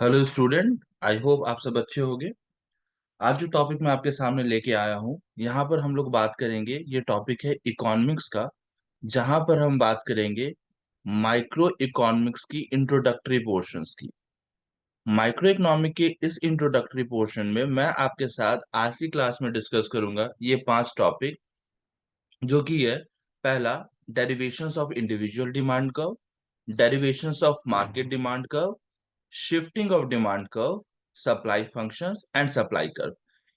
Hello student, I hope आप सब अच्छे होंगे। आज जो टॉपिक मैं आपके सामने लेके आया हूँ, यहाँ पर हम लोग बात करेंगे। ये टॉपिक है इकोनॉमिक्स का, जहाँ पर हम बात करेंगे माइक्रो इकोनॉमिक्स की इंट्रोडक्टरी पोर्शंस की। माइक्रो इकोनॉमिक के इस इंट्रोडक्टरी पोर्शन में मैं आपके साथ आज की क्लास में डिस्कस करूंगा ये 5 टॉपिक, जो कि है पहला, derivations of individual demand curve, derivations of market demand curve, shifting of demand curve, supply functions and supply curve.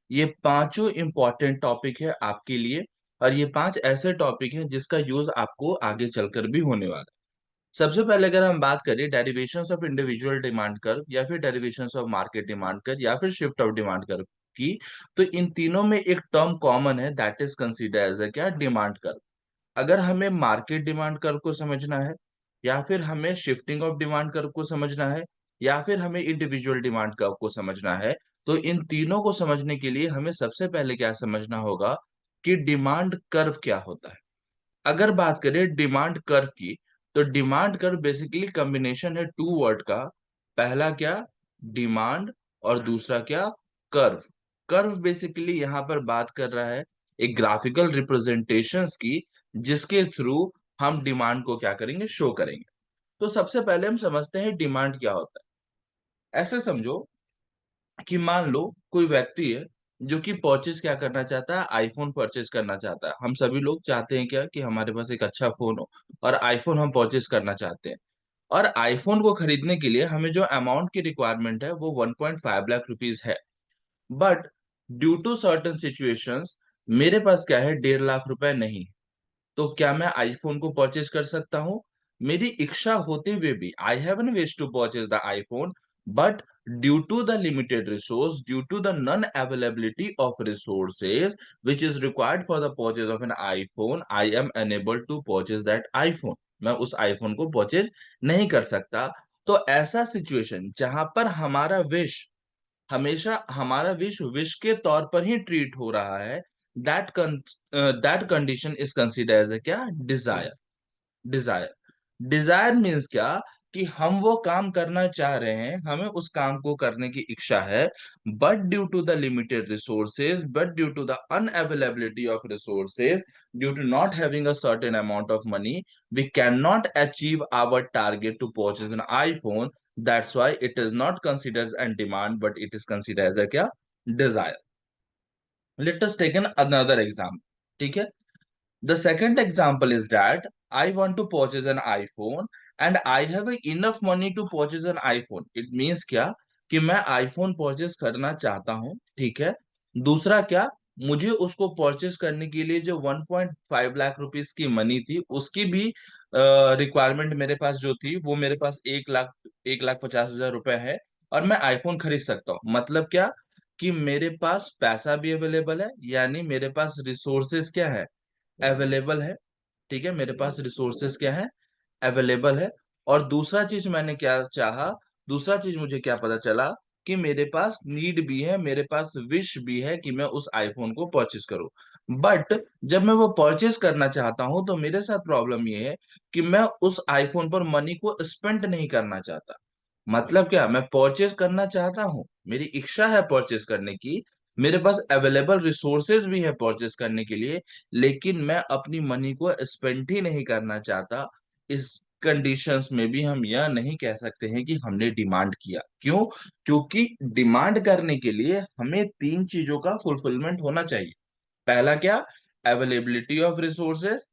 ये पांचों इंपॉर्टेंट टॉपिक है आपके लिए, और ये 5 ऐसे टॉपिक हैं जिसका यूज आपको आगे चलकर भी होने वाला है। सबसे पहले अगर हम बात करें derivations of individual demand curve, या फिर derivations of market demand curve, या फिर शिफ्ट ऑफ डिमांड कर्व की, तो इन तीनों में एक टर्म कॉमन है, दैट इज कंसिडर्ड एज क्या, डिमांड कर्व। अगर हमें मार्केट डिमांड कर्व को समझना है, या फिर हमें शिफ्टिंग ऑफ डिमांड कर्व को समझना है, या फिर हमें इंडिविजुअल डिमांड कर्व को समझना है, तो इन तीनों को समझने के लिए हमें सबसे पहले क्या समझना होगा कि डिमांड कर्व क्या होता है। अगर बात करें डिमांड कर्व की, तो डिमांड कर्व बेसिकली कॉम्बिनेशन है टू वर्ड का। पहला क्या, डिमांड, और दूसरा क्या, कर्व। कर्व बेसिकली यहाँ पर बात कर रहा है एक ग्राफिकल रिप्रेजेंटेशंस की, जिसके थ्रू हम डिमांड को क्या करेंगे, शो करेंगे। तो सबसे पहले हम समझते हैं डिमांड क्या होता है। ऐसे समझो कि मान लो कोई व्यक्ति है जो कि परचेज क्या करना चाहता है, आईफोन परचेज करना चाहता है। हम सभी लोग चाहते हैं क्या, कि हमारे पास एक अच्छा फोन हो, और आईफोन हम परचेज करना चाहते हैं। और आईफोन को खरीदने के लिए हमें जो अमाउंट की रिक्वायरमेंट है वो 1.5 लाख रुपीज है। But due to certain situations मेरे पास क्या है, 1.5 लाख रुपए नहीं। तो क्या मैं आईफोन को परचेज कर सकता हूँ? मेरी इच्छा होते हुए भी, I have an wish to purchase the iPhone, but due to the limited resource, due to the non availability of resources which is required for the purchase of an iPhone, I am unable to purchase that iPhone. मैं उस iPhone को purchase नहीं कर सकता। तो ऐसा situation जहां पर हमारा विश, हमेशा हमारा विश विश के तौर पर ही ट्रीट हो रहा है, that that condition is consider as a क्या, डिजायर। डिजायर डिजायर मीन्स क्या, कि हम वो काम करना चाह रहे हैं, हमें उस काम को करने की इच्छा है, but due to the limited resources, but due to the unavailability of resources, due to not having a certain amount of money, we can not achieve our target to purchase an iPhone. That's why it is not considered an demand, but it is considered as क्या, desire. Let us take an another example, ठीक है। The second example is that I want to purchase an iPhone and I have enough money to purchase an iPhone. It means क्या, कि मैं iPhone purchase करना चाहता हूं, ठीक है। दूसरा क्या, मुझे उसको परचेज करने के लिए जो 1.5 लाख रुपीस की मनी थी, उसकी भी रिक्वायरमेंट मेरे पास जो थी, वो मेरे पास 1 लाख, 1,50,000 रुपए है, और मैं आईफोन खरीद सकता हूँ। मतलब क्या, कि मेरे पास पैसा भी अवेलेबल है, यानी मेरे पास रिसोर्सेस क्या है, अवेलेबल है। ठीक है, मेरे पास रिसोर्सेस क्या है, अवेलेबल है। और दूसरा चीज मैंने क्या चाहा, दूसरा चीज मुझे क्या पता चला, कि मेरे पास नीड भी है, मेरे पास विश भी है कि मैं उस आईफोन को परचेज करूं। बट जब मैं वो परचेज करना चाहता हूं, तो मेरे साथ प्रॉब्लम ये है कि मैं उस आईफोन पर मनी को स्पेंड नहीं करना चाहता। मतलब क्या, मैं परचेज करना चाहता हूं, मेरी इच्छा है परचेज करने की, मेरे पास अवेलेबल रिसोर्सेज भी है परचेज करने के लिए, लेकिन मैं अपनी मनी को स्पेंड ही नहीं करना चाहता। इस कंडीशंस में भी हम यह नहीं कह सकते हैं कि हमने डिमांड किया। क्यों? क्योंकि डिमांड करने के लिए हमें 3 चीजों का फुलफिलमेंट होना चाहिए। पहला क्या, अवेलेबिलिटी ऑफ रिसोर्सेज।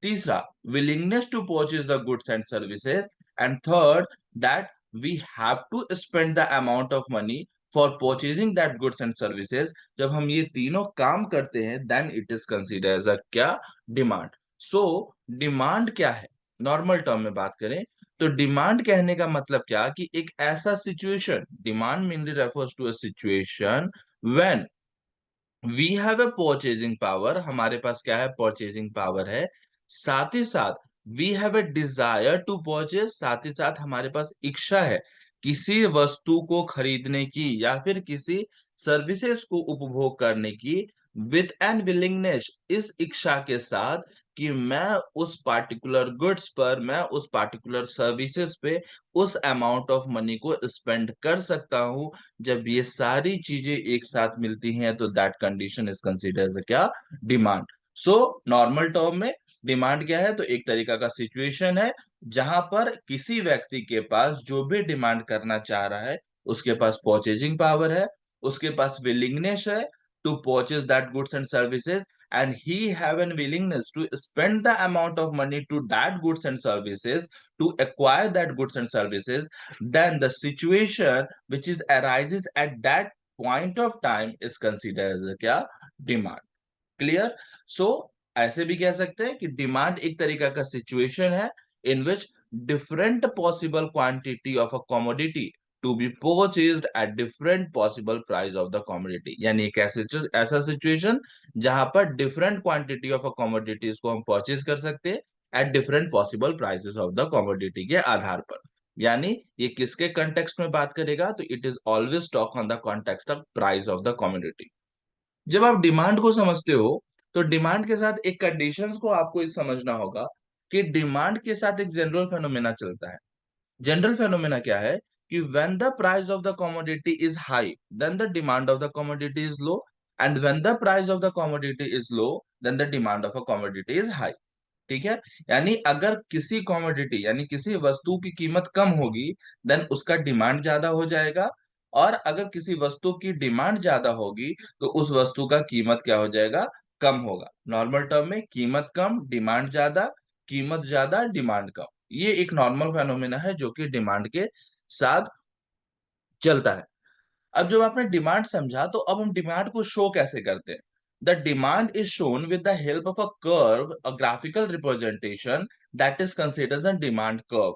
तीसरा, willingness to purchase the goods and services. And third, that we have to spend the amount of money for purchasing that goods and services. जब हम ये तीनों काम करते हैं, then it is consider as a क्या, demand. So demand क्या है, नॉर्मल टर्म में बात करें, तो डिमांड कहने का मतलब क्या, कि एक ऐसा situation, demand mainly refers to a situation when we have a purchasing power, हमारे पास क्या है, परचेजिंग पावर है। साथ ही साथ we have a desire to purchase, साथ ही साथ हमारे पास इच्छा है किसी वस्तु को खरीदने की, या फिर किसी सर्विसेज को उपभोग करने की। विथ एन विलिंगनेस, इस इच्छा के साथ कि मैं उस पार्टिकुलर गुड्स पर, मैं उस पार्टिकुलर सर्विसेज पे उस अमाउंट ऑफ मनी को स्पेंड कर सकता हूं। जब ये सारी चीजें एक साथ मिलती हैं तो दैट कंडीशन इज कंसिडर्ड क्या, डिमांड। सो नॉर्मल टर्म में डिमांड क्या है, तो एक तरीका का सिचुएशन है जहां पर किसी व्यक्ति के पास जो भी डिमांड करना चाह रहा है, उसके पास परचेजिंग पावर है, उसके पास विलिंगनेस है to purchase that goods and services, and he have a willingness to spend the amount of money to that goods and services to acquire that goods and services, then the situation which is arises at that point of time is considered as a क्या, demand। Clear. सो ऐसे भी कह सकते हैं कि demand एक तरीका का सिचुएशन है in which different possible quantity of a commodity to be purchased at different possible price of the commodity, यानी एक ऐसा सिचुएशन जहां पर different quantity of a commodities को हम परचेज कर सकते हैं at different possible prices of the commodity के आधार पर। यानी ये किसके कंटेक्स्ट में बात करेगा, तो it is always talk on the context of price of the commodity. जब आप डिमांड को समझते हो तो डिमांड के साथ एक कंडीशंस को आपको समझना होगा कि डिमांड के साथ एक जनरल फेनोमेना चलता है। जनरल फेनोमेना क्या है कि when the price of the commodity is high then the demand of the commodity is low, and when the price of the commodity is low then the demand of a commodity is high. ठीक है। यानी अगर किसी commodity यानी किसी वस्तु की कीमत कम होगी देन उसका डिमांड ज्यादा हो जाएगा, और अगर किसी वस्तु की डिमांड ज्यादा होगी तो उस वस्तु का कीमत क्या हो जाएगा, कम होगा। नॉर्मल टर्म में कीमत कम डिमांड ज्यादा, कीमत ज्यादा डिमांड कम, ये एक नॉर्मल फेनोमेना है जो कि डिमांड के साथ चलता है। अब जब आपने डिमांड समझा तो अब हम डिमांड को शो कैसे करते हैं। The demand is shown with the help of a curve, a graphical representation that is considered a demand curve.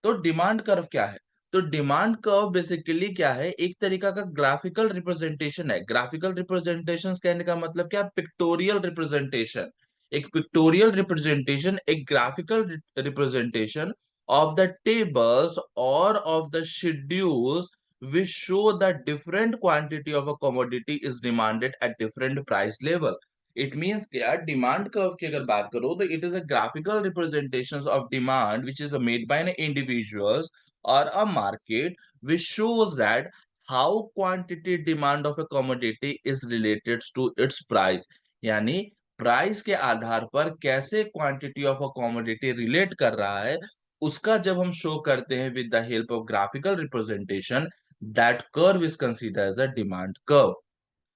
तो डिमांड कर्व क्या है, तो डिमांड कर्व बेसिकली क्या है, एक तरीका का ग्राफिकल रिप्रेजेंटेशन है। ग्राफिकल रिप्रेजेंटेशन कहने का मतलब क्या, पिक्टोरियल रिप्रेजेंटेशन। एक पिक्टोरियल रिप्रेजेंटेशन, एक graphical representation of the tables or of the schedules which show that different quantity of a commodity is demanded at different price level। It means क्या, demand curve की अगर बात करो तो it is a graphical representation of demand which is made by an individuals or a market which shows that how quantity demand of a commodity is related to its price। यानी price के आधार पर कैसे quantity of a commodity relate कर रहा है, उसका जब हम शो करते हैं with the help of graphical representation, that curve is considered as a demand curve.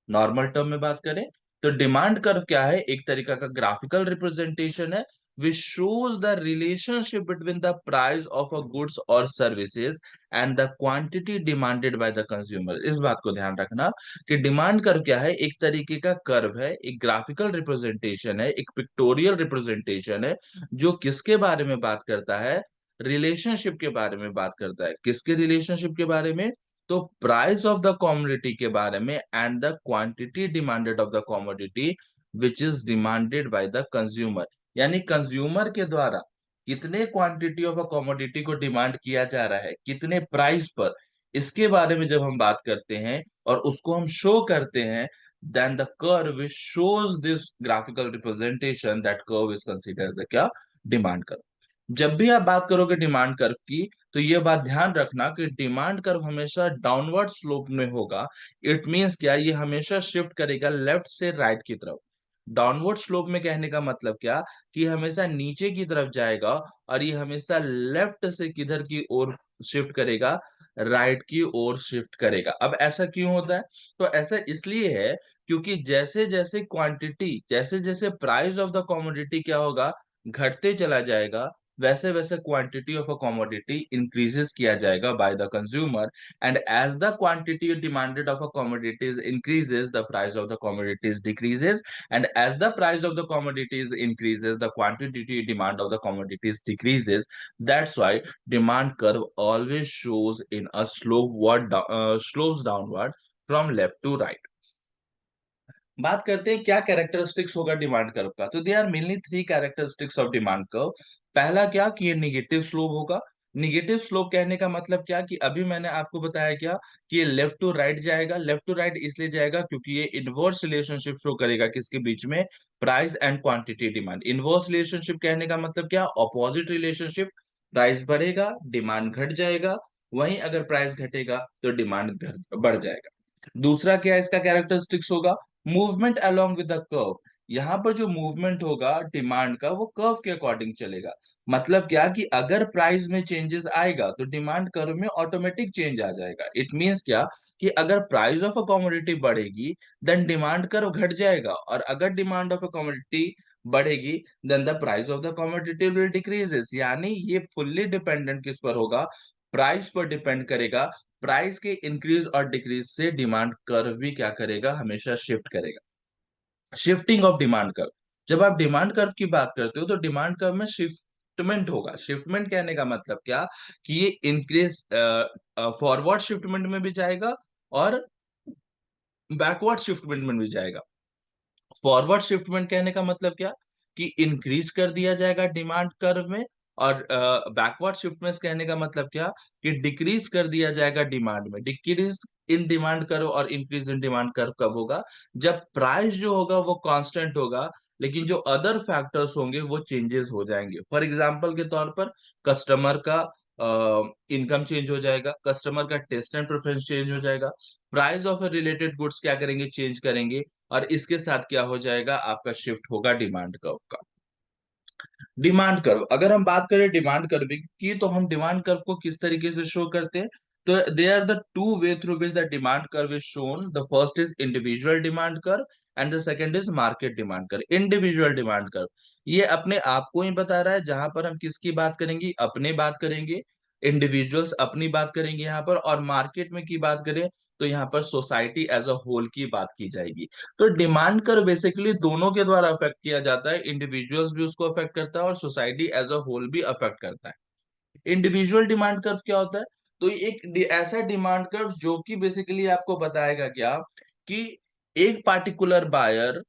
Normal term में बात करें तो डिमांड कर्व क्या है, एक तरीका का ग्राफिकल रिप्रेजेंटेशन है which shows the relationship between the price of a goods or services and the quantity demanded by the consumer। इस बात को ध्यान रखना कि डिमांड कर्व क्या है, एक तरीके का कर्व है, एक ग्राफिकल रिप्रेजेंटेशन है, एक पिक्टोरियल रिप्रेजेंटेशन है जो किसके बारे में बात करता है, रिलेशनशिप के बारे में बात करता है। किसके रिलेशनशिप के बारे में, तो प्राइस ऑफ द कॉमोडिटी के बारे में and the quantity demanded of the commodity which is demanded by the consumer. यानी कंज्यूमर के द्वारा कितने क्वांटिटी ऑफ अ कॉमोडिटी को डिमांड किया जा रहा है, कितने प्राइस पर, इसके बारे में जब हम बात करते हैं और उसको हम शो करते हैं, then the curve which shows this graphical representation, that curve is considered क्या, डिमांड कर्व। जब भी आप बात करोगे डिमांड कर्व की तो ये बात ध्यान रखना कि डिमांड कर्व हमेशा डाउनवर्ड स्लोप में होगा। इट मींस क्या, ये हमेशा शिफ्ट करेगा लेफ्ट से राइट की तरफ। डाउनवर्ड स्लोप में कहने का मतलब क्या, कि हमेशा नीचे की तरफ जाएगा और ये हमेशा लेफ्ट से किधर की ओर शिफ्ट करेगा, राइट की ओर शिफ्ट करेगा। अब ऐसा क्यों होता है, तो ऐसा इसलिए है क्योंकि जैसे जैसे क्वांटिटी, जैसे जैसे प्राइस ऑफ द कमोडिटी क्या होगा, घटते चला जाएगा, वैसे वैसे quantity of a commodity increases किया जाएगा by the consumer. And as the quantity demanded of a commodities increases the price of the commodities decreases, and as the price of the commodities increases the quantity demand of the commodities decreases। That's why demand curve always shows in a slopes downward from left to right। बात करते हैं क्या characteristics होगा demand curve का, तो they are mainly three characteristics of demand curve. पहला क्या, कि ये निगेटिव स्लोप होगा। निगेटिव स्लोप कहने का मतलब क्या, कि अभी मैंने आपको बताया क्या कि ये लेफ्ट टू राइट जाएगा। लेफ्ट टू राइट इसलिए जाएगा क्योंकि ये इनवर्स रिलेशनशिप शो करेगा किसके बीच में, price and quantity demand. Inverse relationship कहने का मतलब क्या, ऑपोजिट रिलेशनशिप। प्राइस बढ़ेगा, डिमांड घट जाएगा, वहीं अगर प्राइस घटेगा तो डिमांड बढ़ जाएगा। दूसरा क्या इसका कैरेक्टरिस्टिक्स होगा, movement along with the curve. यहाँ पर जो मूवमेंट होगा डिमांड का वो कर्व के अकॉर्डिंग चलेगा। मतलब क्या कि अगर प्राइस में चेंजेस आएगा तो डिमांड कर्व में ऑटोमेटिक चेंज आ जाएगा। इट मींस क्या, कि अगर प्राइस ऑफ अ कमोडिटी बढ़ेगी देन डिमांड कर्व घट जाएगा, और अगर डिमांड ऑफ अ कमोडिटी बढ़ेगी then the price of the commodity will decreases. यानी ये फुल्ली डिपेंडेंट किस पर होगा, प्राइस पर डिपेंड करेगा। प्राइस के इंक्रीज और डिक्रीज से डिमांड कर्व भी क्या करेगा, हमेशा शिफ्ट करेगा। शिफ्टिंग ऑफ डिमांड कर्व, जब आप डिमांड कर्व की बात करते हो तो डिमांड कर्व में शिफ्टमेंट होगा। शिफ्टमेंट कहने का मतलब क्या, कि ये इंक्रीज फॉरवर्ड शिफ्टमेंट में भी जाएगा और बैकवर्ड शिफ्टमेंट में भी जाएगा। फॉरवर्ड शिफ्टमेंट कहने का मतलब क्या, कि इंक्रीज कर दिया जाएगा डिमांड कर्व में, और बैकवर्ड शिफ्टमेंट कहने का मतलब क्या, कि डिक्रीज कर दिया जाएगा डिमांड में। डिक्रीज इन डिमांड कर्व और इंक्रीज इन डिमांड कर्व कब होगा, जब प्राइस जो होगा वो कांस्टेंट होगा, लेकिन जो अदर फैक्टर्स होंगे वो चेंजेस हो जाएंगे। फॉर एग्जांपल के तौर पर कस्टमर का इनकम चेंज हो जाएगा, कस्टमर का टेस्ट एंड प्रेफरेंस चेंज हो जाएगा, प्राइस ऑफ रिलेटेड गुड्स क्या करेंगे, चेंज करेंगे, और इसके साथ क्या हो जाएगा, आपका शिफ्ट होगा डिमांड कर्व का। डिमांड कर्व, अगर हम बात करें डिमांड कर्व की, तो हम डिमांड कर्व को किस तरीके से शो करते हैं, तो they are the two way through which the demand curve is shown. The first is individual demand curve and the second is market demand curve. Individual demand curve ये अपने आप को ही बता रहा है, जहां पर हम किसकी बात करेंगे, अपने बात करेंगे, इंडिविजुअल्स अपनी बात करेंगे यहाँ पर, और मार्केट में की बात करें तो यहाँ पर सोसाइटी एज अ होल की बात की जाएगी। तो डिमांड कर्व बेसिकली दोनों के द्वारा अफेक्ट किया जाता है, इंडिविजुअल्स भी उसको अफेक्ट करता है और सोसाइटी एज अ होल भी अफेक्ट करता है। इंडिविजुअल डिमांड कर्व क्या होता है, तो एक ऐसा डिमांड कर्व जो कि बेसिकली आपको बताएगा क्या, कि एक पार्टिकुलर बायर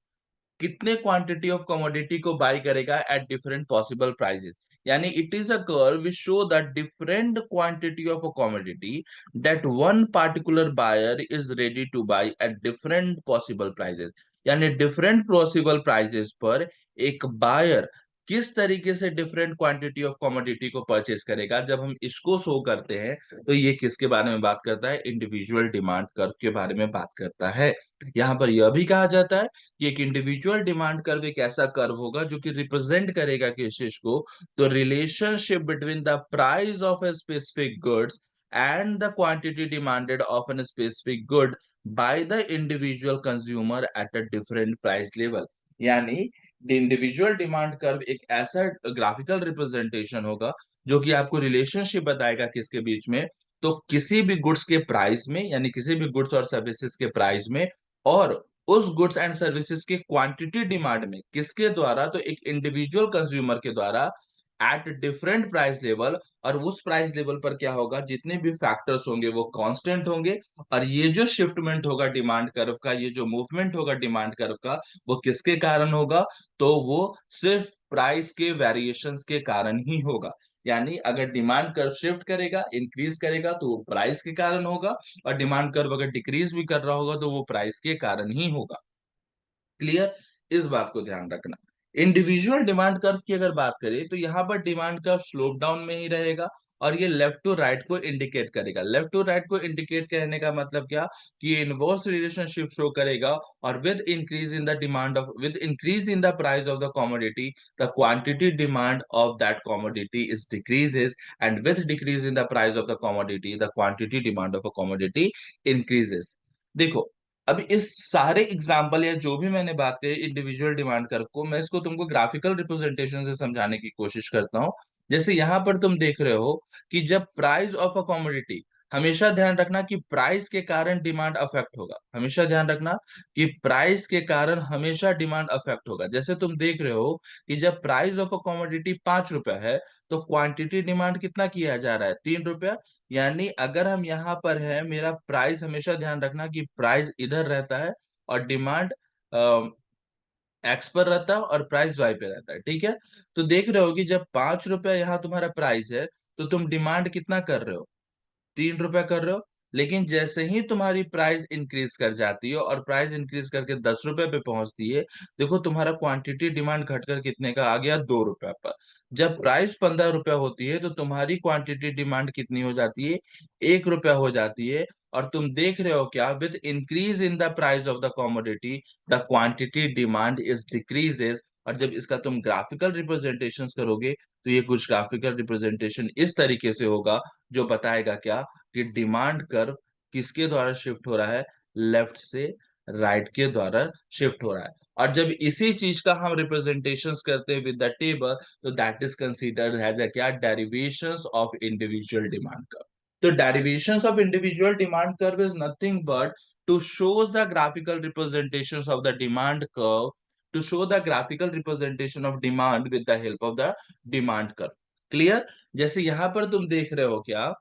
कितने क्वांटिटी ऑफ कमोडिटी को बाय करेगा एट डिफरेंट पॉसिबल प्राइसेस। यानी it is a curve which show that different quantity of a commodity that one particular buyer is ready to buy at different possible prices. यानी different possible prices पर एक buyer किस तरीके से different quantity of commodity को purchase करेगा। जब हम इसको शो करते हैं तो ये किसके बारे में बात करता है, इंडिविजुअल डिमांड कर्व के बारे में बात करता है। यहाँ पर यह भी कहा जाता है कि एक इंडिविजुअल डिमांड कर्व एक ऐसा कर्व होगा जो कि रिप्रेजेंट करेगा किस चीज को, तो relationship between the price of a specific goods and the quantity demanded of an specific good by the individual consumer at a different price level. यानी इंडिविजुअल डिमांड कर्व एक ऐसा ग्राफिकल रिप्रेजेंटेशन होगा जो कि आपको रिलेशनशिप बताएगा किसके बीच में, तो किसी भी गुड्स के प्राइस में, यानी किसी भी गुड्स और सर्विसेज के प्राइस में, और उस गुड्स एंड सर्विसेज के क्वांटिटी डिमांड में, किसके द्वारा, तो एक इंडिविजुअल कंज्यूमर के द्वारा एट डिफरेंट प्राइस लेवल। और उस प्राइस लेवल पर क्या होगा, जितने भी फैक्टर्स होंगे वो कांस्टेंट होंगे, और ये जो शिफ्टमेंट होगा डिमांड कर्व का, ये जो मूवमेंट होगा डिमांड कर्व का, वो किसके कारण होगा, तो वो सिर्फ प्राइस के वेरिएशंस के कारण ही होगा। यानी अगर डिमांड कर्व शिफ्ट करेगा, इंक्रीज करेगा, तो वो प्राइस के कारण होगा, और डिमांड कर्व अगर डिक्रीज भी कर रहा होगा तो वो प्राइस के कारण ही होगा। क्लियर, इस बात को ध्यान रखना। इंडिविजुअल डिमांड कर्व की अगर बात करें तो यहाँ पर डिमांड कर्व स्लोप डाउन में ही रहेगा, और ये लेफ्ट टू राइट को इंडिकेट करेगा। लेफ्ट टू राइट को इंडिकेट करने का मतलब क्या, कि ये इनवर्स रिलेशनशिप शो करेगा, और with increase in the price of the commodity the quantity demand of that commodity is decreases, and with decrease in the price of the commodity the quantity demand of a commodity increases. देखो, अब इस सारे example या जो भी मैंने बात करी इंडिविजुअल डिमांड कर्व को, मैं इसको तुमको ग्राफिकल रिप्रेजेंटेशन से समझाने की कोशिश करता हूँ। जैसे यहाँ पर तुम देख रहे हो कि जब प्राइस ऑफ अ कमोडिटी, हमेशा ध्यान रखना कि प्राइस के कारण डिमांड अफेक्ट होगा। हमेशा ध्यान रखना कि प्राइस के कारण हमेशा डिमांड अफेक्ट होगा। जैसे तुम देख रहे हो कि जब प्राइस ऑफ अ कमोडिटी 5 रुपया है, तो क्वांटिटी डिमांड कितना किया जा रहा है, 3 रुपया। यानी अगर हम यहाँ पर है, मेरा प्राइस, हमेशा ध्यान रखना कि प्राइस इधर रहता है और डिमांड एक्स पर रहता है और प्राइस वाई पे रहता है, ठीक है। तो देख रहे हो कि जब 5 रुपया यहाँ तुम्हारा प्राइस है, तो तुम डिमांड कितना कर रहे हो, 3 रुपए कर रहे हो। लेकिन जैसे ही तुम्हारी प्राइस इंक्रीज कर जाती है और प्राइस इंक्रीज करके 10 रुपए पे पहुंचती है, देखो तुम्हारा क्वांटिटी डिमांड घटकर कितने का आ गया, 2 रुपए पर। जब प्राइस 15 रुपए होती है तो तुम्हारी क्वांटिटी डिमांड कितनी हो जाती है, 1 रुपया हो जाती है। और तुम देख रहे हो क्या, with increase in the price of the commodity the quantity demand is decreases. और जब इसका तुम ग्राफिकल रिप्रेजेंटेशन करोगे तो ये कुछ ग्राफिकल रिप्रेजेंटेशन इस तरीके से होगा, जो बताएगा क्या, कि डिमांड कर्व किसके द्वारा शिफ्ट हो रहा है, लेफ्ट से राइट के द्वारा शिफ्ट हो रहा है। और जब इसी चीज का हम रिप्रेजेंटेशन करते हैं विद द टेबल, तो that is considered as a क्या, derivations of individual demand curve. तो derivations of individual demand curve is nothing but to shows the graphical representations of the demand curve, to show the graphical representation of demand with the help of the demand curve. Clear? जैसे यहां पर तुम देख रहे हो क्या,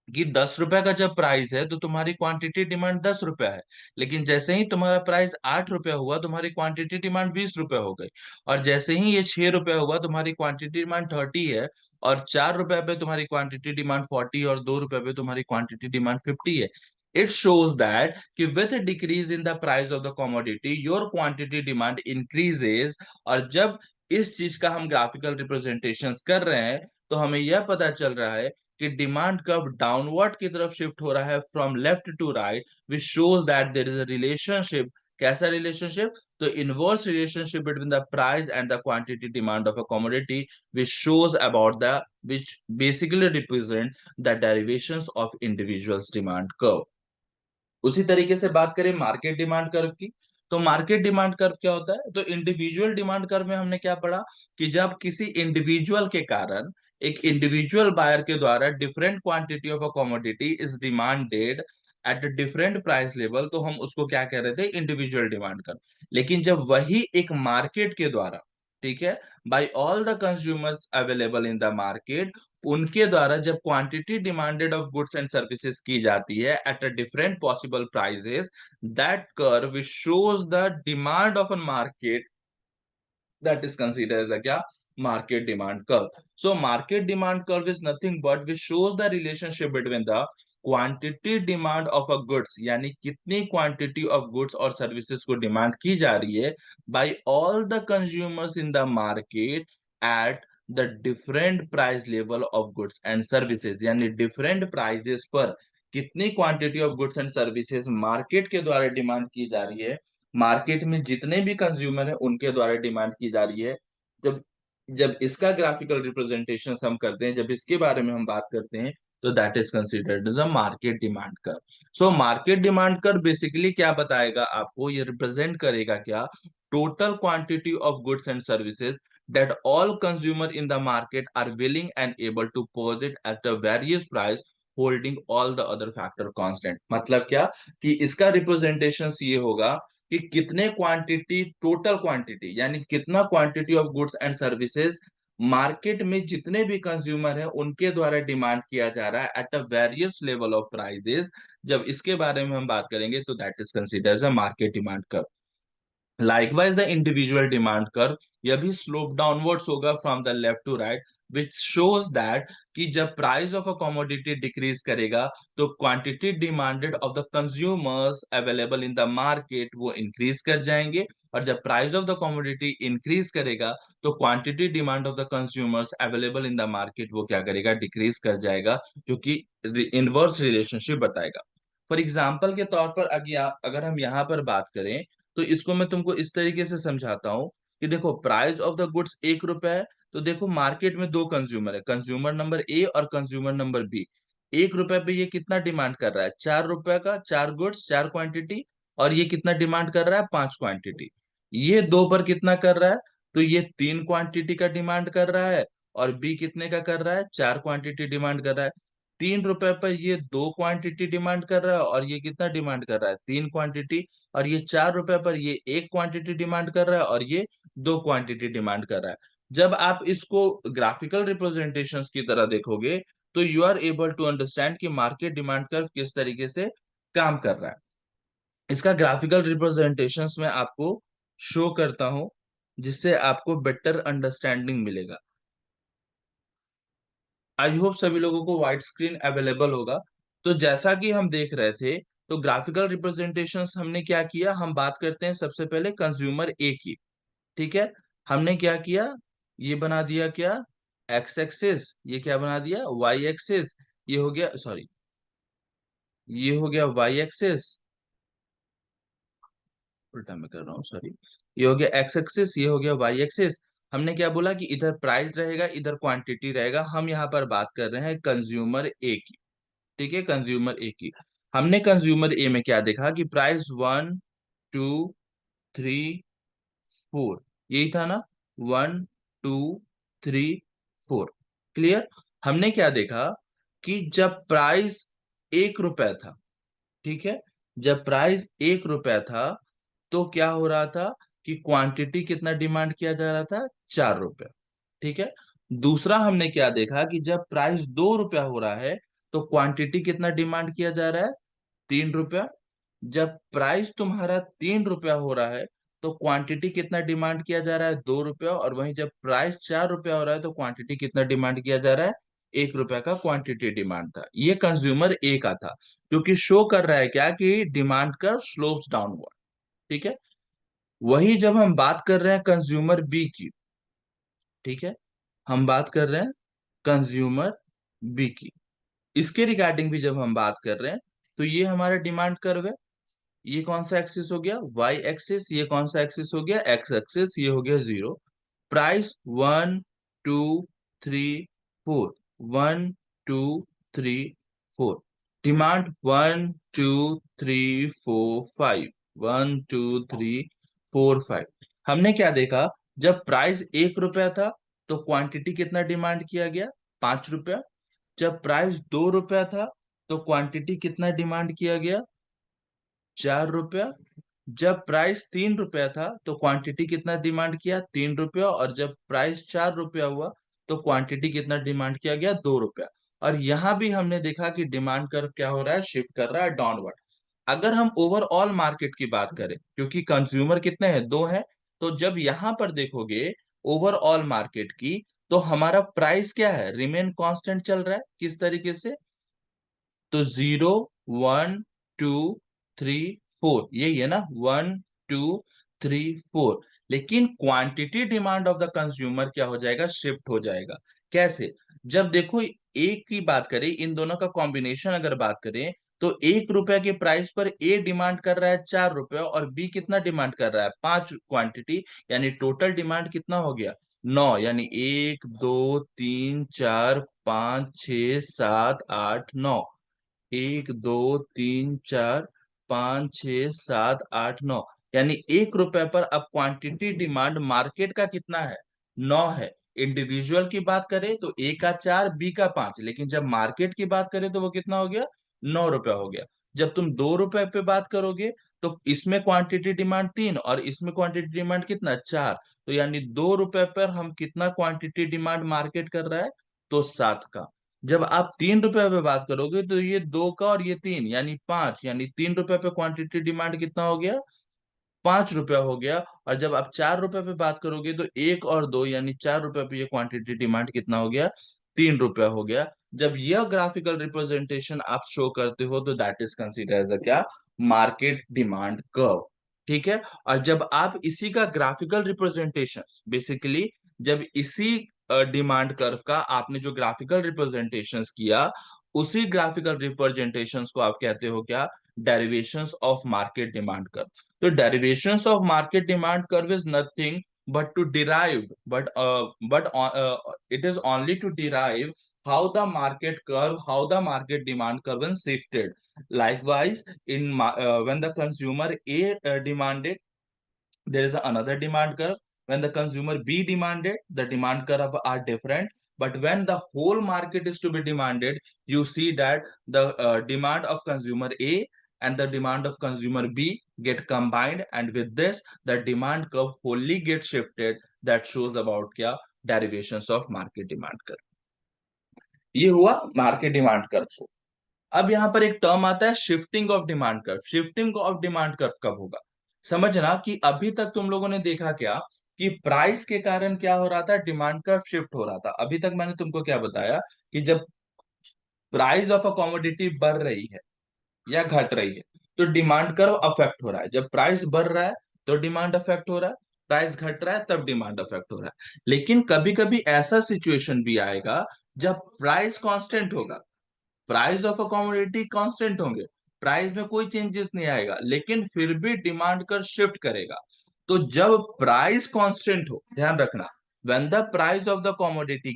कि 10 रुपए का जब प्राइस है तो तुम्हारी क्वांटिटी डिमांड 10 रुपए है। लेकिन जैसे ही तुम्हारा प्राइस 8 रुपए हुआ, तुम्हारी क्वांटिटी डिमांड 20 रुपए हो गई। और जैसे ही ये 6 रुपए हुआ, तुम्हारी क्वांटिटी डिमांड 30 है। और 4 रुपए पे तुम्हारी क्वांटिटी डिमांड 40, और 2 रुपए पे तुम्हारी क्वांटिटी डिमांड 50 है। इट शोज दैट कि with decrease in the price of the commodity your quantity demand increases. और जब इस चीज का हम ग्राफिकल रिप्रेजेंटेशन कर रहे हैं, तो हमें यह पता चल रहा है कि डिमांड कर्व डाउनवर्ड की तरफ शिफ्ट हो रहा है, from left to right, which shows that there is a relationship. कैसा रिलेशनशिप? तो inverse relationship between the price and the quantity demand of a commodity, which shows about the, which basically represent the derivations of individuals demand curve. उसी तरीके से बात करें market demand curve की, तो market demand curve क्या होता है? तो इंडिविजुअल डिमांड कर्व में हमने क्या पढ़ा, कि जब किसी इंडिविजुअल के कारण, एक इंडिविजुअल बायर के द्वारा different quantity of a commodity is demanded at different price level, तो हम उसको क्या कह रहे थे, इंडिविजुअल डिमांड कर्व। लेकिन जब वही एक मार्केट के द्वारा, ठीक है, by all the consumers available in the market, उनके द्वारा जब quantity demanded of goods and services की जाती है at a different possible prices, that curve shows the demand of a market, that is considered as a क्या, market demand curve. So market demand curve is nothing but which shows the relationship between the quantity demand of a goods, यानी कितनी quantity of goods और services को demand की जा रही है by all the consumers in the market at the different price level of goods and services, यानी different prices पर कितनी quantity of goods and services market के द्वारा डिमांड की जा रही है, मार्केट में जितने भी कंज्यूमर है उनके द्वारा डिमांड की जा रही है। जब जब इसका ग्राफिकल रिप्रेजेंटेशन हम करते हैं, जब इसके बारे में हम बात करते हैं, तो that is considered as a market demand curve. So market demand curve basically क्या बताएगा आपको, ये रिप्रेजेंट करेगा क्या, total quantity of goods and services that all consumer in the market are willing and able to purchase it at a various price, holding all the other factor constant। मतलब क्या, कि इसका रिप्रेजेंटेशन ये होगा कि कितने क्वांटिटी, टोटल क्वांटिटी यानी कितना quantity of goods and services market में जितने भी कंज्यूमर है उनके द्वारा डिमांड किया जा रहा है at a various level of prices. जब इसके बारे में हम बात करेंगे तो that is considered a market demand curve. Likewise, the individual demand curve यह भी स्लोप डाउनवर्ड्स होगा from the left to right, which shows that कि जब price of a commodity decrease करेगा तो quantity demanded of the consumers available in the market वो increase कर जाएंगे। और जब price of the commodity increase करेगा तो quantity demand of the consumers available in the market वो क्या करेगा, डिक्रीज कर जाएगा, जो कि इनवर्स रिलेशनशिप बताएगा। फॉर एग्जाम्पल के तौर पर अगर हम यहाँ पर बात करें, तो इसको मैं तुमको इस तरीके से समझाता हूँ कि देखो प्राइस ऑफ द गुड्स 1 रुपए है। तो देखो मार्केट में दो कंज्यूमर है, कंज्यूमर नंबर ए और कंज्यूमर नंबर बी। 1 रुपए पे ये कितना डिमांड कर रहा है, 4 रुपए का, 4 गुड्स 4 क्वांटिटी। और ये कितना डिमांड कर रहा है, 5 क्वांटिटी। ये दो पर कितना कर रहा है, तो ये 3 क्वांटिटी का डिमांड कर रहा है। और बी कितने का कर रहा है, 4 क्वांटिटी डिमांड कर रहा है। 3 रुपए पर ये 2 क्वांटिटी डिमांड कर रहा है, और ये कितना डिमांड कर रहा है, 3 क्वांटिटी। और ये 4 रुपए पर ये 1 क्वांटिटी डिमांड कर रहा है, और ये 2 क्वांटिटी डिमांड कर रहा है। जब आप इसको ग्राफिकल रिप्रेजेंटेशंस की तरह देखोगे, तो you are able to understand कि मार्केट डिमांड कर्व किस तरीके से काम कर रहा है। इसका ग्राफिकल रिप्रेजेंटेशंस में आपको शो करता हूं, जिससे आपको बेटर अंडरस्टैंडिंग मिलेगा। आई होप सभी लोगों को वाइड स्क्रीन अवेलेबल होगा। तो जैसा कि हम देख रहे थे, तो ग्राफिकल रिप्रेजेंटेशंस हमने क्या किया, हम बात करते हैं सबसे पहले कंज्यूमर ए की। ठीक है, हमने क्या किया, ये बना दिया क्या, एक्स एक्सिस, ये क्या बना दिया, वाई एक्सिस, ये हो गया, सॉरी, ये हो गया वाई एक्सिस, उल्टा मैं कर रहा हूँ, सॉरी, ये हो गया एक्स एक्सिस, ये हो गया वाई एक्सिस। हमने क्या बोला कि इधर प्राइस रहेगा, इधर क्वांटिटी रहेगा। हम यहाँ पर बात कर रहे हैं कंज्यूमर ए की। ठीक है, कंज्यूमर ए की। हमने कंज्यूमर ए में क्या देखा कि प्राइस 1 2 3 4, यही था ना, 1 2 3 4। क्लियर। हमने क्या देखा कि जब प्राइस 1 रुपया था, ठीक है, जब प्राइस 1 रुपया था, तो क्या हो रहा था कि क्वांटिटी कितना डिमांड किया जा रहा था, 4 रुपया। ठीक है। दूसरा हमने क्या देखा कि जब प्राइस 2 रुपया हो रहा है, तो क्वांटिटी कितना डिमांड किया जा रहा है, 3 रुपया। जब प्राइस तुम्हारा 3 रुपया हो रहा है, तो क्वांटिटी कितना डिमांड किया जा रहा है, 2 रुपया। और वहीं जब प्राइस 4 रुपया हो रहा है, तो क्वांटिटी कितना डिमांड किया जा रहा है, 1 रुपया का क्वांटिटी डिमांड था। ये कंज्यूमर ए का था, जो कि शो कर रहा है क्या, कि डिमांड का स्लोप्स डाउनवर्ड। ठीक है। वही जब हम बात कर रहे हैं कंज्यूमर बी की, ठीक है, हम बात कर रहे हैं कंज्यूमर बी की, इसके रिगार्डिंग भी जब हम बात कर रहे हैं, तो ये हमारा डिमांड कर्व है। ये कौन सा एक्सिस हो गया, वाई एक्सिस। ये कौन सा एक्सिस हो गया, एक्स एक्सिस। ये हो गया 0। प्राइस 1 2 3 4, 1 2 3 4। डिमांड 1 2 3 4 5, 1 2 3 4 5। हमने क्या देखा, जब प्राइस 1 रुपया था, तो क्वांटिटी कितना डिमांड किया गया, 5 रुपया। जब प्राइस 2 रुपया था, तो क्वांटिटी कितना डिमांड किया गया, 4 रुपया। जब प्राइस 3 रुपया था, तो क्वांटिटी कितना डिमांड किया, 3 रुपया। और जब प्राइस 4 रुपया हुआ, तो क्वांटिटी कितना डिमांड किया गया, 2 रुपया। और यहां भी हमने देखा कि डिमांड कर्व क्या हो रहा है, शिफ्ट कर रहा है डाउनवर्ड। अगर हम ओवरऑल मार्केट की बात करें, क्योंकि कंज्यूमर कितने हैं, 2 हैं, तो जब यहां पर देखोगे ओवरऑल मार्केट की, तो हमारा प्राइस क्या है, रिमेन कांस्टेंट चल रहा है। किस तरीके से, तो 0 1 2 3 4, यही है ना, 1 2 3 4। लेकिन quantity demand of the consumer क्या हो जाएगा, शिफ्ट हो जाएगा। कैसे, जब देखो एक की बात करें, इन दोनों का कॉम्बिनेशन अगर बात करें, तो 1 रुपया के प्राइस पर ए डिमांड कर रहा है 4 रुपया, और बी कितना डिमांड कर रहा है, 5 क्वांटिटी। यानी टोटल डिमांड कितना हो गया, 9। यानी 1 2 3 4 5 6 7 8 9, 1 2 3 4 5 6 7 8 9। यानी 1 रुपए पर अब क्वांटिटी डिमांड मार्केट का कितना है, 9 है। इंडिविजुअल की बात करें तो ए का 4, बी का 5, लेकिन जब मार्केट की बात करें तो वो कितना हो गया, 9 रुपया हो गया। जब तुम 2 रुपए पे बात करोगे, तो इसमें क्वांटिटी डिमांड 3, और इसमें क्वांटिटी डिमांड कितना, 4। तो यानी 2 रुपए पर हम कितना क्वांटिटी डिमांड मार्केट कर रहा है, तो 7 का। जब आप 3 रुपए पे बात करोगे, तो ये 2 का और ये 3, यानी 5। यानी 3 रुपए पे क्वांटिटी डिमांड कितना हो गया, 5 रुपया हो गया। और जब आप 4 रुपए पे बात करोगे, तो 1 और 2, यानी 4 रुपए पे ये क्वांटिटी डिमांड कितना हो गया, 3 रुपया हो गया। जब यह ग्राफिकल रिप्रेजेंटेशन आप शो करते हो, तो that is consider as a क्या, मार्केट डिमांड कर्व। ठीक है। और जब आप इसी का ग्राफिकल रिप्रेजेंटेशन, बेसिकली जब इसी डिमांड कर्व का आपने जो ग्राफिकल रिप्रेजेंटेशंस किया, उसी ग्राफिकल रिप्रेजेंटेशंस को आप कहते हो क्या, derivations of market demand curve. तो derivations of market demand curve is nothing but to derive but it is only to derive how the market curve, how the market demand curve is shifted. Likewise, when the consumer A demanded, there is another demand curve. When the consumer B demanded, the demand curve are different. But when the whole market is to be demanded, you see that the demand of consumer A and the demand of consumer B get combined, and with this, the demand curve wholly gets shifted. That shows about क्या, derivations of market demand curve. ये हुआ market demand curve. अब यहां पर एक term आता है, shifting of demand curve. Shifting of demand curve कब होगा, समझना कि अभी तक तुम लोगों ने देखा क्या, कि प्राइस के कारण क्या हो रहा था, डिमांड कर्व शिफ्ट हो रहा था। अभी तक मैंने तुमको क्या बताया कि जब प्राइस ऑफ अ कमोडिटी बढ़ रही है या घट रही है तो डिमांड कर्व अफेक्ट हो रहा है। जब प्राइस बढ़ रहा है तो डिमांड अफेक्ट हो रहा है, प्राइस घट रहा है तब डिमांड अफेक्ट हो रहा है। लेकिन कभी कभी ऐसा सिचुएशन भी आएगा जब प्राइस कांस्टेंट होगा, price of a commodity constant होंगे, प्राइस में कोई चेंजेस नहीं आएगा, लेकिन फिर भी डिमांड कर शिफ्ट करेगा। तो जब प्राइस कांस्टेंट हो, ध्यान रखना, when the price of the commodity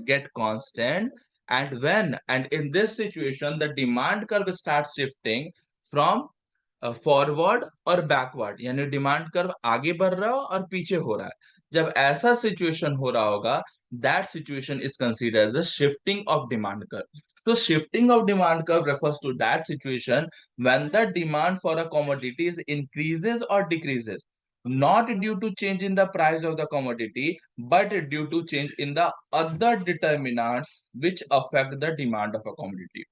get constant, and in this situation the demand curve starts shifting from forward और बैकवर्ड, यानी डिमांड कर्व आगे बढ़ रहा हो और पीछे हो रहा है। जब ऐसा सिचुएशन हो रहा होगा, that situation is considered as the shifting of demand curve. तो shifting of demand curve refers to that situation when the demand for a commodity is increases or decreases, not due to change in the price of the commodity, but due to change in the other determinants which affect the demand of a commodity.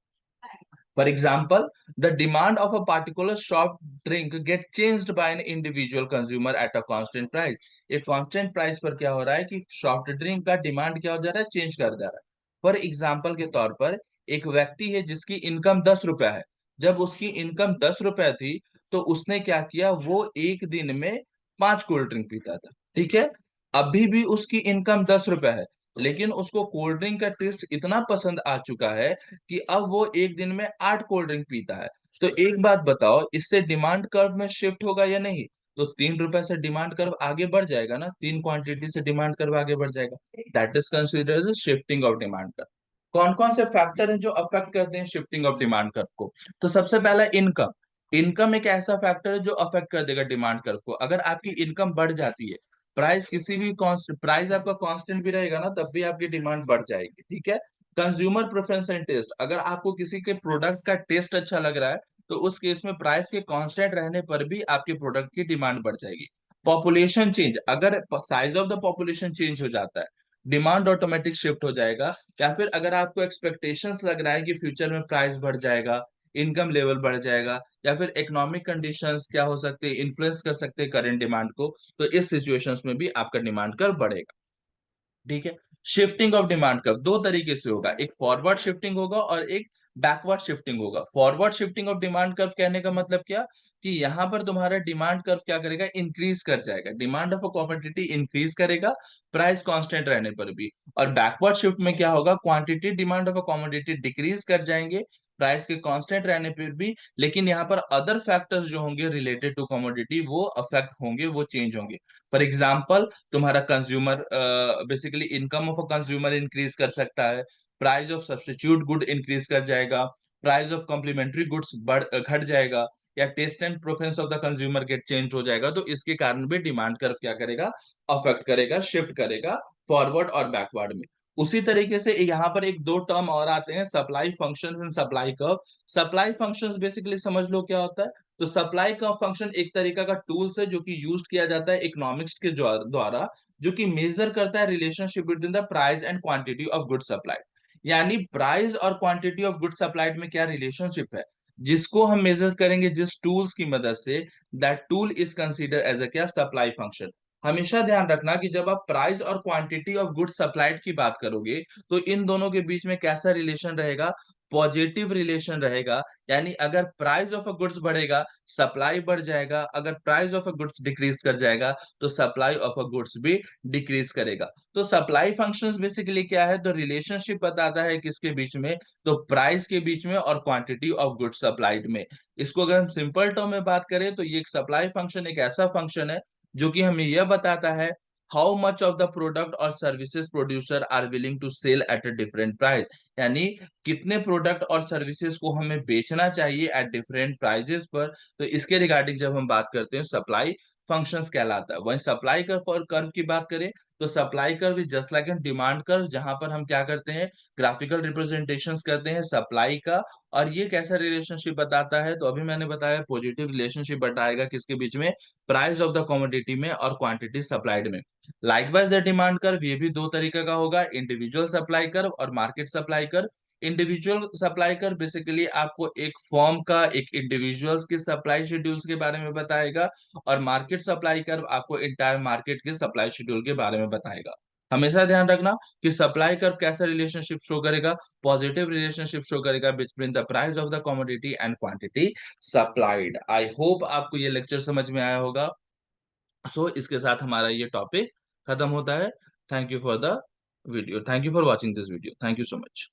For example, the demand of a particular soft drink get changed by an individual consumer at a constant price. एक constant price पर क्या हो रहा है कि soft drink का demand क्या हो जा रहा है, चेंज कर जा रहा है। फॉर एग्जाम्पल के तौर पर एक व्यक्ति है जिसकी इनकम 10 रुपए है। जब उसकी इनकम 10 रुपए थी तो उसने क्या किया, वो एक दिन में 5 कोल्ड ड्रिंक पीता था। ठीक है, अभी भी उसकी इनकम 10 रुपए है, लेकिन उसको कोल्ड ड्रिंक का टेस्ट इतना पसंद आ चुका है कि अब वो एक दिन में 8 कोल्ड ड्रिंक पीता है। तो एक बात बताओ, इससे डिमांड कर्व में शिफ्ट होगा या नहीं? तो 3 रुपए से डिमांड कर्व आगे बढ़ जाएगा ना, 3 क्वांटिटी से डिमांड कर्व आगे बढ़ जाएगा। That is considered shifting of demand curve. कौन कौन से फैक्टर हैं जो अफेक्ट करते हैं शिफ्टिंग ऑफ डिमांड कर्व को? तो सबसे पहला इनकम। इनकम एक ऐसा फैक्टर है जो अफेक्ट कर देगा डिमांड कर्व को। अगर आपकी इनकम बढ़ जाती है, प्राइस किसी भी कांस्टेंट, प्राइस आपका कांस्टेंट भी रहेगा ना, तब भी आपकी डिमांड बढ़ जाएगी। ठीक है। कंज्यूमर प्रेफरेंस एंड टेस्ट, अगर आपको किसी के प्रोडक्ट का टेस्ट अच्छा लग रहा है तो उस केस में प्राइस के कांस्टेंट रहने पर भी आपके प्रोडक्ट की डिमांड बढ़ जाएगी। पॉपुलेशन चेंज, अगर size of the population change हो जाता है, डिमांड ऑटोमेटिक शिफ्ट हो जाएगा। या फिर अगर आपको एक्सपेक्टेशंस लग रहा है कि फ्यूचर में प्राइस बढ़ जाएगा, इनकम लेवल बढ़ जाएगा, या फिर इकोनॉमिक कंडीशंस क्या हो सकते हैं, इन्फ्लुएंस कर सकते हैं करंट डिमांड को, तो इस सिचुएशंस में भी आपका डिमांड कर्व बढ़ेगा। ठीक है। शिफ्टिंग ऑफ डिमांड कर्व दो तरीके से होगा, एक फॉरवर्ड शिफ्टिंग होगा और एक बैकवर्ड शिफ्टिंग होगा। Forward shifting of demand curve कहने का मतलब क्या, कि यहां पर तुम्हारा डिमांड कर्व क्या करेगा, इंक्रीज कर जाएगा, demand of a quantity increase करेगा प्राइस कांस्टेंट रहने पर भी। और बैकवर्ड शिफ्ट में क्या होगा, quantity demand of a commodity decrease कर जाएंगे प्राइस के कांस्टेंट रहने पर भी, लेकिन यहाँ पर अदर फैक्टर्स जो होंगे रिलेटेड टू कमोडिटी वो अफेक्ट होंगे, वो चेंज होंगे। फॉर एग्जाम्पल, तुम्हारा consumer basically income of a consumer increase कर सकता है, price of substitute good increase कर जाएगा, प्राइस ऑफ कॉम्प्लीमेंट्री गुड्स बढ़ घट जाएगा, या taste and preference of the consumer get change हो जाएगा। तो इसके कारण भी डिमांड कर्व क्या करेगा, अफेक्ट करेगा, शिफ्ट करेगा फॉरवर्ड और बैकवर्ड में। उसी तरीके से यहाँ पर एक दो टर्म और आते हैं, supply functions and supply curve. Supply functions basically समझ लो क्या होता है। तो सप्लाई का फंक्शन एक तरीका का टूल्स है जो कि यूज किया जाता है इकोनॉमिक्स के द्वारा, जो कि मेजर करता है relationship between the price and quantity of good supplied. यानी प्राइस और क्वांटिटी ऑफ गुड सप्लाइड में क्या रिलेशनशिप है, जिसको हम मेजर करेंगे जिस टूल्स की मदद से, that tool is consider as a क्या, सप्लाई फंक्शन। हमेशा ध्यान रखना कि जब आप प्राइस और क्वांटिटी ऑफ गुड सप्लाइड की बात करोगे तो इन दोनों के बीच में कैसा रिलेशन रहेगा, पॉजिटिव रिलेशन रहेगा। यानी अगर प्राइस ऑफ अ गुड्स बढ़ेगा, सप्लाई बढ़ जाएगा, अगर price of a goods decrease कर जाएगा तो सप्लाई ऑफ अ गुड्स भी डिक्रीज करेगा। तो सप्लाई फंक्शंस बेसिकली क्या है, तो रिलेशनशिप बताता है किसके बीच में, तो प्राइस के बीच में और क्वांटिटी ऑफ गुड्स सप्लाइड में। इसको अगर हम सिंपल टर्म में बात करें तो ये एक सप्लाई फंक्शन एक ऐसा फंक्शन है जो कि हमें यह बताता है how much of the product और services producer are willing to sell at a different price. यानी कितने प्रोडक्ट और सर्विसेज को हमें बेचना चाहिए एट डिफरेंट प्राइजेस पर। तो इसके रिगार्डिंग जब हम बात करते हैं सप्लाई फंक्शंस कहलाता है। वहीं सप्लाई कर्व और कर्व की बात करें तो supply curve is just like an demand curve, जहां पर हम क्या करते हैं, ग्राफिकल रिप्रेजेंटेशंस करते हैं सप्लाई का। और ये कैसा रिलेशनशिप बताता है, तो अभी मैंने बताया पॉजिटिव रिलेशनशिप बताएगा किसके बीच में, प्राइस ऑफ द कमोडिटी में और क्वांटिटी सप्लाइड में। लाइकवाइज द डिमांड कर्व ये भी दो तरीके का होगा, इंडिविजुअल सप्लाई कर्व और market supply curve. Individual supply curve basically आपको एक फर्म का एक इंडिविजुअल्स के सप्लाई शेड्यूल्स के बारे में बताएगा, और मार्केट सप्लाई कर्व आपको इंटायर मार्केट के सप्लाई शेड्यूल के बारे में बताएगा। हमेशा ध्यान रखना कि सप्लाई कर्व कैसा रिलेशनशिप शो करेगा, पॉजिटिव रिलेशनशिप शो करेगा between the price of the commodity and quantity supplied. I hope आपको ये लेक्चर समझ में आया होगा। इसके साथ हमारा ये टॉपिक खत्म होता है। Thank you for the video, thank you for watching this video, thank you so much.